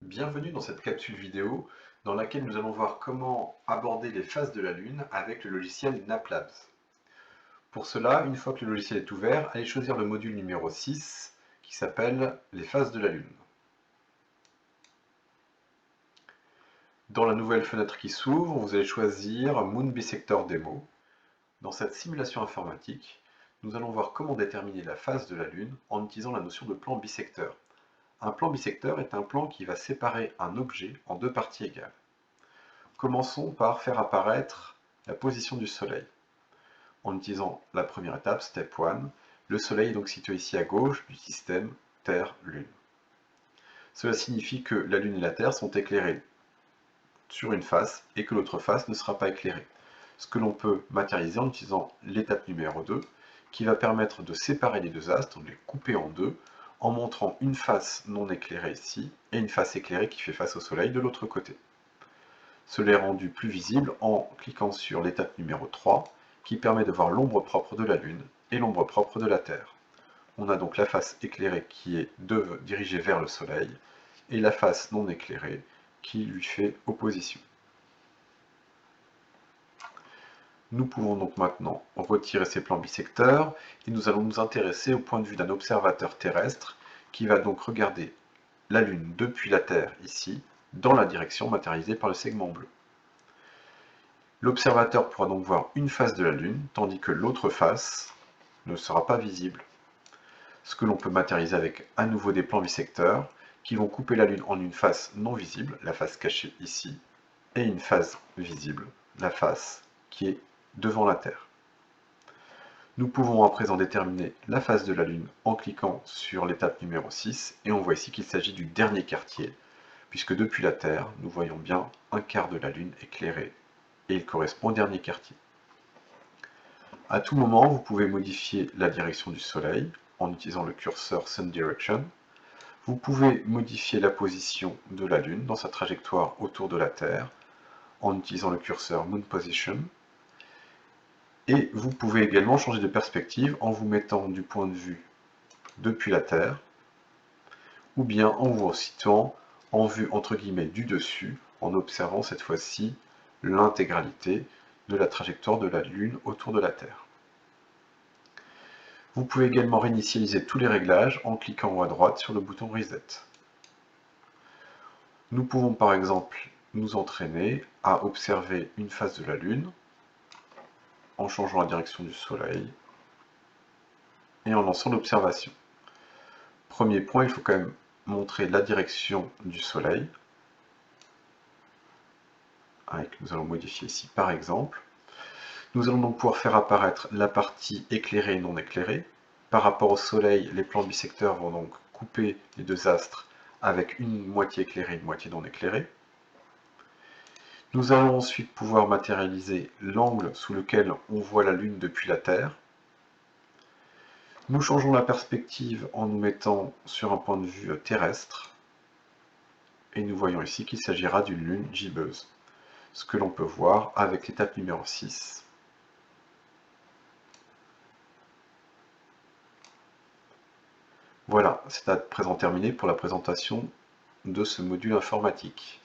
Bienvenue dans cette capsule vidéo dans laquelle nous allons voir comment aborder les phases de la Lune avec le logiciel NAPLABS. Pour cela, une fois que le logiciel est ouvert, allez choisir le module numéro 6 qui s'appelle les phases de la Lune. Dans la nouvelle fenêtre qui s'ouvre, vous allez choisir Moon Bisector Demo. Dans cette simulation informatique, nous allons voir comment déterminer la phase de la Lune en utilisant la notion de plan bisecteur. Un plan bisecteur est un plan qui va séparer un objet en deux parties égales. Commençons par faire apparaître la position du Soleil. En utilisant la première étape, Step 1, le Soleil est donc situé ici à gauche du système Terre-Lune. Cela signifie que la Lune et la Terre sont éclairées sur une face et que l'autre face ne sera pas éclairée. Ce que l'on peut matérialiser en utilisant l'étape numéro 2, qui va permettre de séparer les deux astres, de les couper en deux, en montrant une face non éclairée ici et une face éclairée qui fait face au Soleil de l'autre côté. Cela est rendu plus visible en cliquant sur l'étape numéro 3, qui permet de voir l'ombre propre de la Lune et l'ombre propre de la Terre. On a donc la face éclairée qui est dirigée vers le Soleil, et la face non éclairée qui lui fait opposition. Nous pouvons donc maintenant retirer ces plans bisecteurs, et nous allons nous intéresser au point de vue d'un observateur terrestre, qui va donc regarder la Lune depuis la Terre ici, dans la direction matérialisée par le segment bleu. L'observateur pourra donc voir une face de la Lune, tandis que l'autre face ne sera pas visible. Ce que l'on peut matérialiser avec à nouveau des plans bisecteurs, qui vont couper la Lune en une face non visible, la face cachée ici, et une face visible, la face qui est devant la Terre. Nous pouvons à présent déterminer la face de la Lune en cliquant sur l'étape numéro 6, et on voit ici qu'il s'agit du dernier quartier, puisque depuis la Terre, nous voyons bien un quart de la Lune éclairé, et il correspond au dernier quartier. À tout moment, vous pouvez modifier la direction du Soleil en utilisant le curseur Sun Direction. Vous pouvez modifier la position de la Lune dans sa trajectoire autour de la Terre en utilisant le curseur Moon Position. Et vous pouvez également changer de perspective en vous mettant du point de vue depuis la Terre ou bien en vous situant en vue entre guillemets du dessus en observant cette fois-ci l'intégralité de la trajectoire de la Lune autour de la Terre. Vous pouvez également réinitialiser tous les réglages en cliquant en haut à droite sur le bouton Reset. Nous pouvons par exemple nous entraîner à observer une face de la Lune en changeant la direction du Soleil et en lançant l'observation. Premier point, il faut quand même montrer la direction du Soleil, que nous allons modifier ici par exemple. Nous allons donc pouvoir faire apparaître la partie éclairée et non éclairée. Par rapport au Soleil, les plans bisecteurs vont donc couper les deux astres avec une moitié éclairée et une moitié non éclairée. Nous allons ensuite pouvoir matérialiser l'angle sous lequel on voit la Lune depuis la Terre. Nous changeons la perspective en nous mettant sur un point de vue terrestre. Et nous voyons ici qu'il s'agira d'une Lune gibbeuse, ce que l'on peut voir avec l'étape numéro 6. Voilà, c'est à présent terminé pour la présentation de ce module informatique.